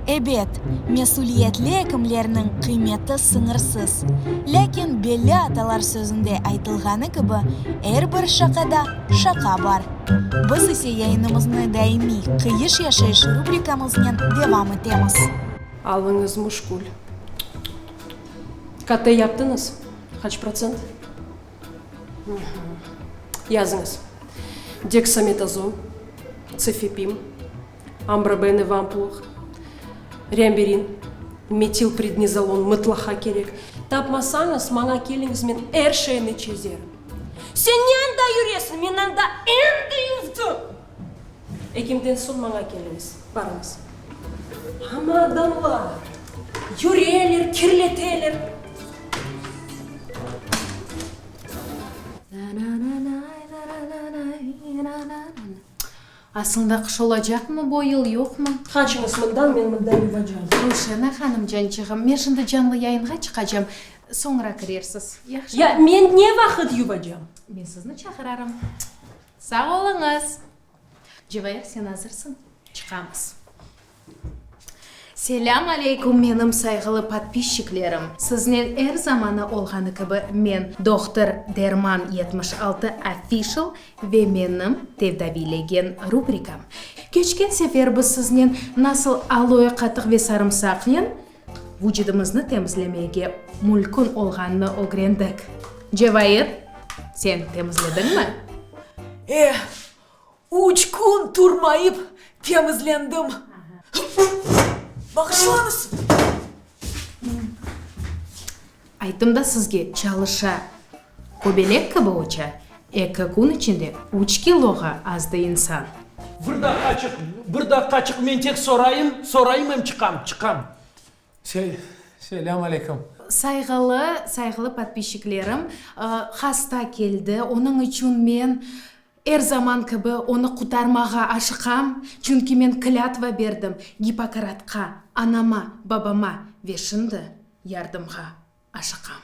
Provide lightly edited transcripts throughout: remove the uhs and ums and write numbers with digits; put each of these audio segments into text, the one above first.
Эбет, месулиетлі кімлерінің қиметі сыңырсыз. Ләкин белі аталар сөзінде айтылғаны кібі, әрбір шақада шақа бар. Біз есе яйынымызны даими қиыш яшайш рубрикамызмен девам етеміз. Алыңыз мушкуль. КТ яптыңыз? Қач процент? Языңыз. Дексаметазон, цифепим, амбробен вампулық, ремберин, метилпреднизолон мұтлақа керек. Тапмасаңыз, маңа келіңізмен әршейіні чезерім. Сен не анда юресің, мен анда әнді юфты. Екімден сон маңа келіңіз, барыңыз. Ама адамлар, юрелер, кирлетелер. Асында қыш олajak mı bu yıl yok mu? Қаншыңыз мұндан, мен мұндан юважам. Рушана ханым жанчығым, мен шынды жанлы яйынға чықажам. Соңыра кірерсіз. Яқшы. Я, мен не вақыт юважам? Мен сізні чақырарым. Сау олыңыз. Жевайық, сен азырсың. Чықамыз. Селям алейкум, менің сайғылы подписчиклерім. Сізнен әр заманы олғаны кібі мен доктор Дерман 76 official ве менің тевдавилеген рубрикам. Кечкен сефер біз сізнен насыл алоэ қатық ве сарымсақнен вүжідімізні темізлемеге мүлкін олғанны огрендік. Жевайыр, сен темізледің ме? 3 күн тұрмайып темізлендім. Бағышлаңыз. Айтымда сізге чалыша көбелек кібі оча, 2 күн ішінде 3 килоға азды инсан. Бірда қачық, мен тек сорайым әм чықам. Селям алейкум. Сайғылы подписчиклерім хаста келді, оның үшін мен әр заман кібі оны құтармаға ашықам, чүнки мен клятва бердім Гиппократқа, анама, бабама вешінді ярдымға ашықам.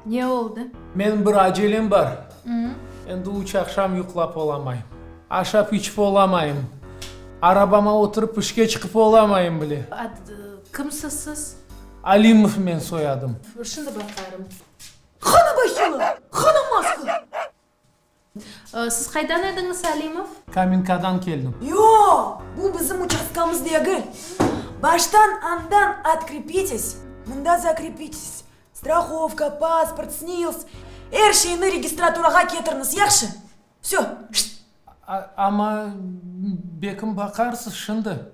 Не олды? Мен бір acелем бар. Енді үш ақшам юқлап оламайым. Ашап içіп оламайым. Арабама отырып ішке шығып оламайым біле. Кімсіз сіз? Алимов мен соядым. Шынды бақарым. Қаны Бахилы, қаны Москва. Сіз қайдан едіңіз, Алимов? Каменкадан келдім. Бұл біздің участкамыз дегіл. Баштан андан открепитесь, мында закрепитесь. Страховка, паспорт, СНИЛС. Әр шейіні регистратураға кетіріңіз, яқшы? Все. Ама бекім бақарсыз шынды.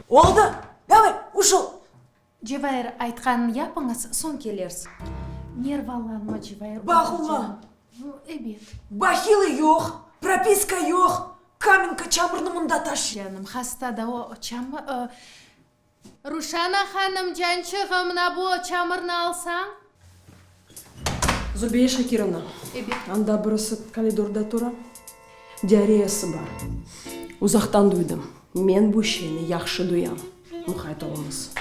Олды, давай, ушыл. Жевайыр, айтқанын япыңыз, сон келерсіз. Нерваланма, Жевайыр. Бағула. Эбет. Бахилы жоқ, прописка жоқ. Каменка чамырны мұнда таш. Жаным, хастада о чамы... Рушана ханым, жанчығым, набу чамырны алсаң? Зубея Шакировна, анда бірісі коридорда тұра. Диареясы бар. Ұзақтан дуйдым. Мен бөшені яқшы дуям. Мұқайт олымыз.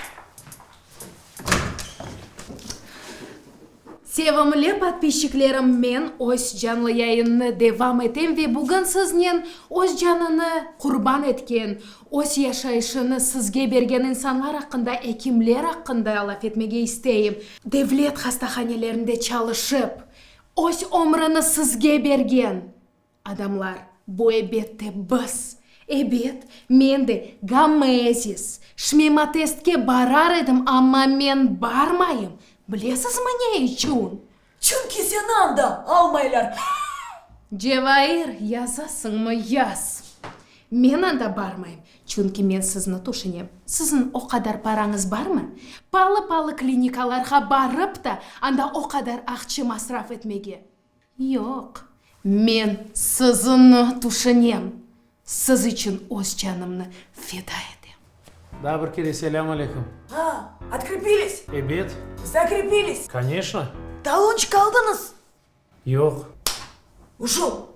Севімлі подписчиклерім, мен ось жанлы яйынны девам етем ве бүгін сізнен ось жаныны құрбан еткен, ось яшайшыны сізге берген инсанлар ақында, екімлер ақында алаф етмеге істейім. Девлет хастаханелерінде чалышып, ось омрыны сізге берген. Адамлар, bu эбетте біз. Эбет, мен де гамезис, шмематестке барар едім, ама мен бармайым. Білесіз мне үшін? Чүнки сен анда алмайлар. Жевайыр, язасың мы яз. Мен анда бармайым, чүнки мен сізні тушынем. Сізін оқадар параңыз бар ма? Палы-палы клиникаларға барып та, анда оқадар ақчы масраф етмеге. Йоқ, мен сізіні тушынем. Сіз үшін өз жанымны феда етем. Добр келе, селям алейкум. Открепились? Эбет? Закрепились? Конечно. Талончик алдыңыз? Жоқ. Ушел.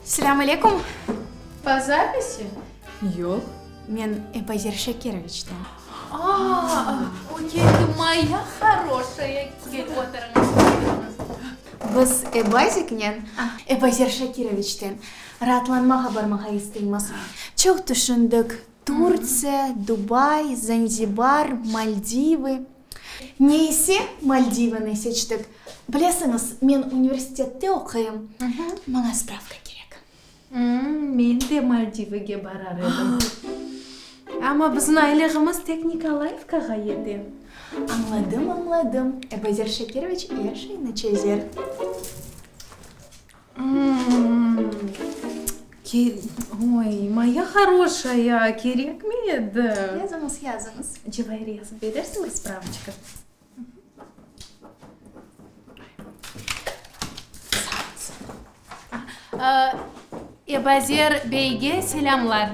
Селям алейкум. По записи? Yok. Мен Эбазир Шакировичтен. Окей, ты моя хорошая. Отырыңыз. Biz Ebaziknen, Ebazir Шакировичтен ратланмаға бармаға естейміз. Çok düşündük. Турция, Дубай, Занзибар, Мальдивы. Нейсе Мальдиваны seçtik. Білесіңіз, мен университетте оқиым. Маңа справка керек. Мен де Мальдивіге барар едім. Ama біздің айлығымыз Техникалаевкаға еді. Аңладым. Эбазир Шакирович ершей на чезер. Ой, моя хорошая, керек ме еді? Языңыз. Живайыр yazып берерсің справочка. Эбазир бейге селямлар.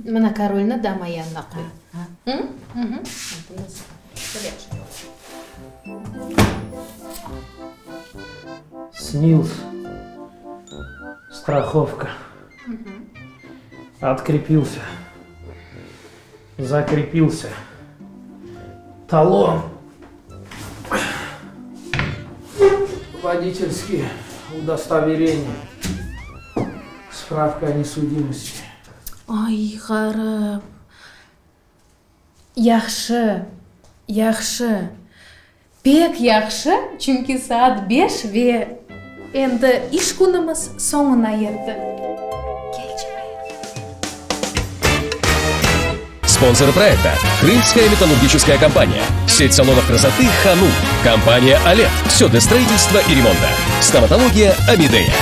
Мына корольны дама янына қой. Снилс. Страховка. Открепился. Закрепился. Талон. Водительские удостоверения. Справка о несудимости. Ай, ғарып. Яқшы. Пек яқшы, чүнки saat 5 ve endi ish kunimiz so'nguna yetdi. Спонсор проекта – Крымская металлургическая компания. Сеть салонов красоты «Ханум». Компания «Олет». Все для строительства и ремонта. Стоматология «Амидея».